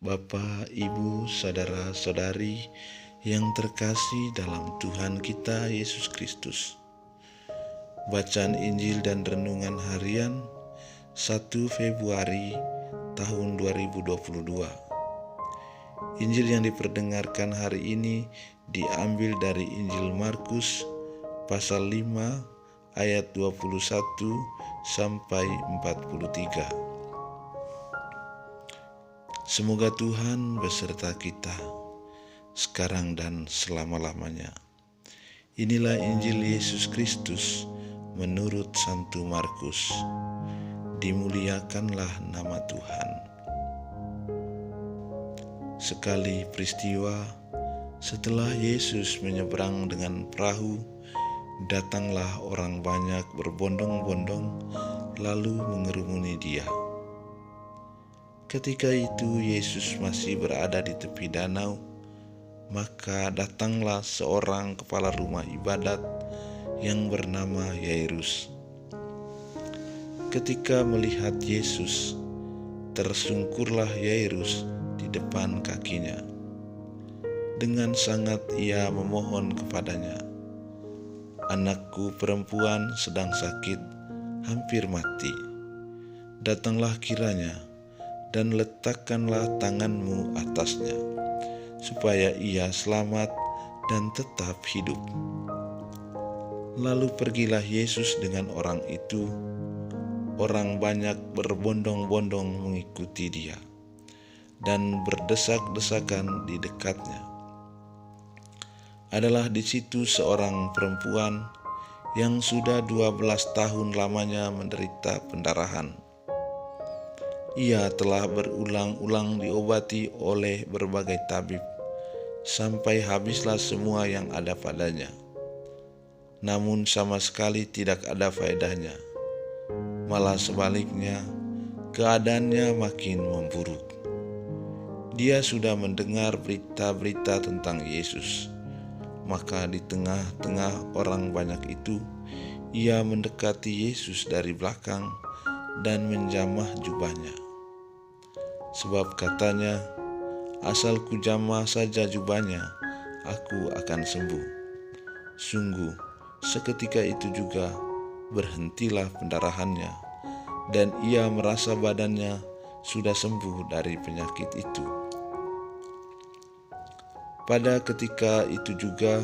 Bapak, Ibu, saudara-saudari yang terkasih dalam Tuhan kita Yesus Kristus. Bacaan Injil dan Renungan Harian 1 Februari tahun 2022. Injil yang diperdengarkan hari ini diambil dari Injil Markus pasal 5 ayat 21 sampai 43. Semoga Tuhan beserta kita sekarang dan selama-lamanya. Inilah Injil Yesus Kristus menurut Santo Markus. Dimuliakanlah nama Tuhan. Sekali peristiwa, setelah Yesus menyeberang dengan perahu, datanglah orang banyak berbondong-bondong lalu mengerumuni Dia. Ketika itu Yesus masih berada di tepi danau, maka datanglah seorang kepala rumah ibadat yang bernama Yairus. Ketika melihat Yesus, tersungkurlah Yairus di depan kakinya. Dengan sangat ia memohon kepadanya, "Anakku perempuan sedang sakit, hampir mati. Datanglah kiranya dan letakkanlah tanganmu atasnya, supaya ia selamat dan tetap hidup." Lalu pergilah Yesus dengan orang itu. Orang banyak berbondong-bondong mengikuti Dia dan berdesak-desakan di dekatnya. Adalah di situ seorang perempuan yang sudah 12 tahun lamanya menderita pendarahan. Ia telah berulang-ulang diobati oleh berbagai tabib, sampai habislah semua yang ada padanya. Namun sama sekali tidak ada faedahnya. Malah sebaliknya, keadaannya makin memburuk. Dia sudah mendengar berita-berita tentang Yesus. Maka di tengah-tengah orang banyak itu, ia mendekati Yesus dari belakang dan menjamah jubahnya. Sebab katanya, "Asal kujamah saja jubahnya, aku akan sembuh." Sungguh, seketika itu juga berhentilah pendarahannya, dan ia merasa badannya sudah sembuh dari penyakit itu. Pada ketika itu juga,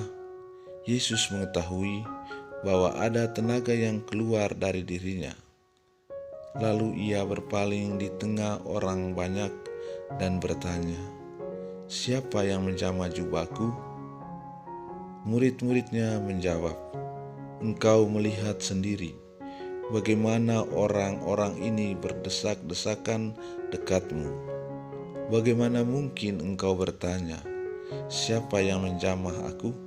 Yesus mengetahui bahwa ada tenaga yang keluar dari dirinya. Lalu ia berpaling di tengah orang banyak dan bertanya, "Siapa yang menjamah jubahku?" Murid-muridnya menjawab, "Engkau melihat sendiri bagaimana orang-orang ini berdesak-desakan dekatmu. Bagaimana mungkin engkau bertanya, 'Siapa yang menjamah aku?'"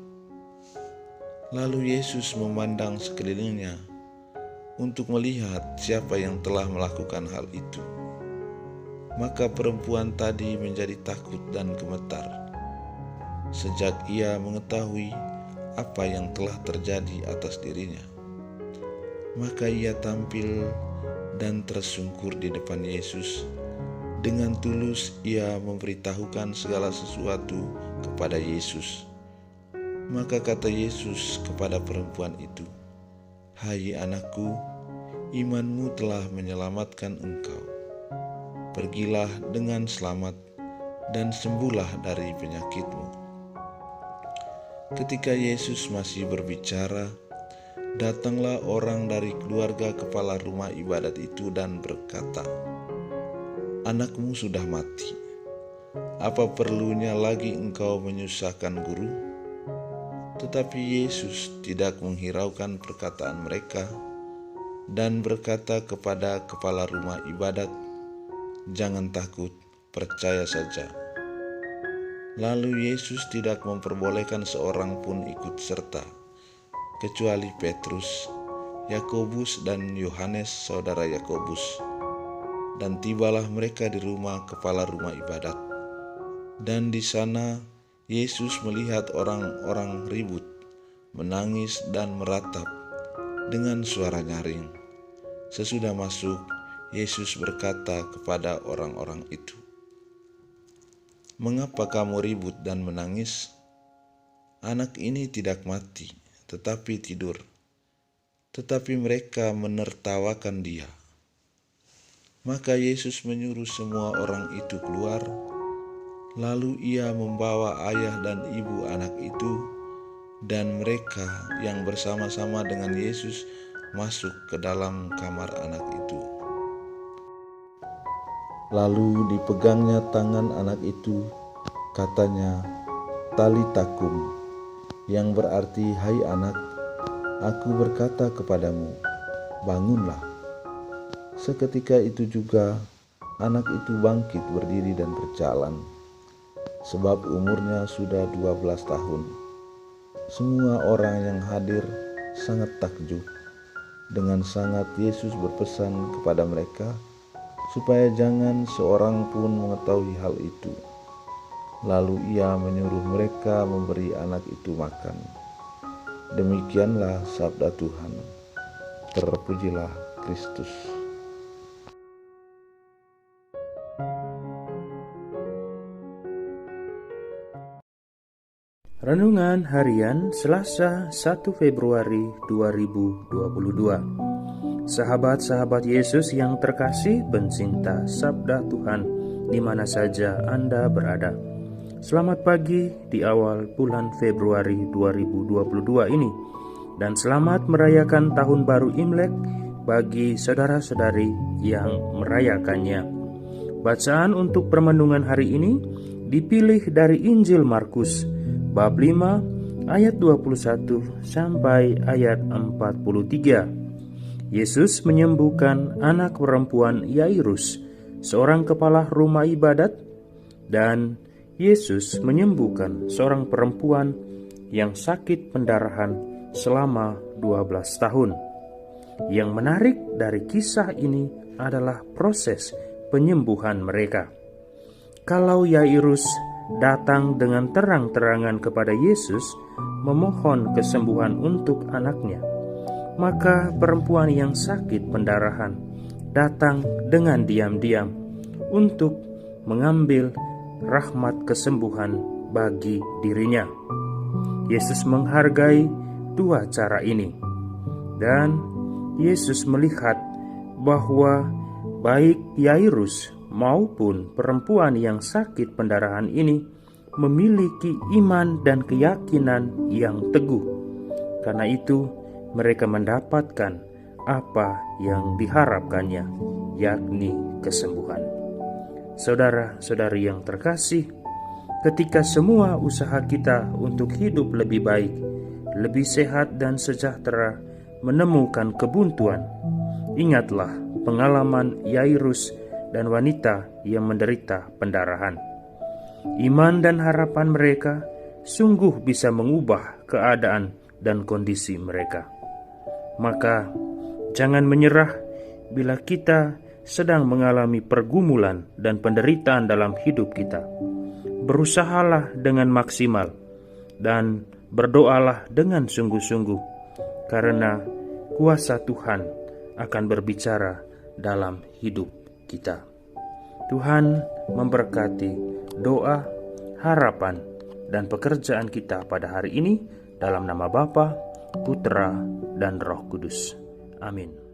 Lalu Yesus memandang sekelilingnya untuk melihat siapa yang telah melakukan hal itu. Maka perempuan tadi menjadi takut dan gemetar, sejak ia mengetahui apa yang telah terjadi atas dirinya. Maka ia tampil dan tersungkur di depan Yesus. Dengan tulus ia memberitahukan segala sesuatu kepada Yesus. Maka kata Yesus kepada perempuan itu, "Hai anakku, imanmu telah menyelamatkan engkau. Pergilah dengan selamat dan sembuhlah dari penyakitmu." Ketika Yesus masih berbicara, datanglah orang dari keluarga kepala rumah ibadat itu dan berkata, "Anakmu sudah mati. Apa perlunya lagi engkau menyusahkan guru?" Tetapi Yesus tidak menghiraukan perkataan mereka dan berkata kepada kepala rumah ibadat, "Jangan takut, percaya saja." Lalu Yesus tidak memperbolehkan seorang pun ikut serta, kecuali Petrus, Yakobus dan Yohanes saudara Yakobus. Dan tibalah mereka di rumah kepala rumah ibadat. Dan di sana Yesus melihat orang-orang ribut, menangis dan meratap dengan suara nyaring. Sesudah masuk, Yesus berkata kepada orang-orang itu, "Mengapa kamu ribut dan menangis? Anak ini tidak mati, tetapi tidur." Tetapi mereka menertawakan dia. Maka Yesus menyuruh semua orang itu keluar, lalu ia membawa ayah dan ibu anak itu dan mereka yang bersama-sama dengan Yesus masuk ke dalam kamar anak itu. Lalu dipegangnya tangan anak itu, katanya, "Talita kum," yang berarti, "Hai anak, aku berkata kepadamu, bangunlah." Seketika itu juga anak itu bangkit berdiri dan berjalan, sebab umurnya sudah 12 tahun. Semua orang yang hadir sangat takjub. Dengan sangat Yesus berpesan kepada mereka supaya jangan seorang pun mengetahui hal itu. Lalu ia menyuruh mereka memberi anak itu makan. Demikianlah sabda Tuhan. Terpujilah Kristus. Renungan Harian Selasa 1 Februari 2022. Sahabat-sahabat Yesus yang terkasih pencinta sabda Tuhan di mana saja Anda berada. Selamat pagi di awal bulan Februari 2022 ini, dan selamat merayakan Tahun Baru Imlek bagi saudara-saudari yang merayakannya. Bacaan untuk permenungan hari ini dipilih dari Injil Markus bab 5 ayat 21 sampai ayat 43. Yesus menyembuhkan anak perempuan Yairus, seorang kepala rumah ibadat, dan Yesus menyembuhkan seorang perempuan yang sakit pendarahan selama 12 tahun. Yang menarik dari kisah ini adalah proses penyembuhan mereka. Kalau Yairus datang dengan terang-terangan kepada Yesus memohon kesembuhan untuk anaknya, maka perempuan yang sakit pendarahan datang dengan diam-diam untuk mengambil rahmat kesembuhan bagi dirinya. Yesus menghargai dua cara ini, dan Yesus melihat bahwa baik Yairus maupun perempuan yang sakit pendarahan ini memiliki iman dan keyakinan yang teguh. Karena itu mereka mendapatkan apa yang diharapkannya, yakni kesembuhan. Saudara-saudari yang terkasih, ketika semua usaha kita untuk hidup lebih baik, lebih sehat dan sejahtera menemukan kebuntuan, ingatlah pengalaman Yairus dan wanita yang menderita pendarahan. Iman dan harapan mereka sungguh bisa mengubah keadaan dan kondisi mereka. Maka jangan menyerah bila kita sedang mengalami pergumulan dan penderitaan dalam hidup kita. Berusahalah dengan maksimal dan berdoalah dengan sungguh-sungguh, karena kuasa Tuhan akan berbicara dalam hidup kita. Tuhan memberkati doa, harapan, dan pekerjaan kita pada hari ini dalam nama Bapa, Putra, dan Roh Kudus. Amin.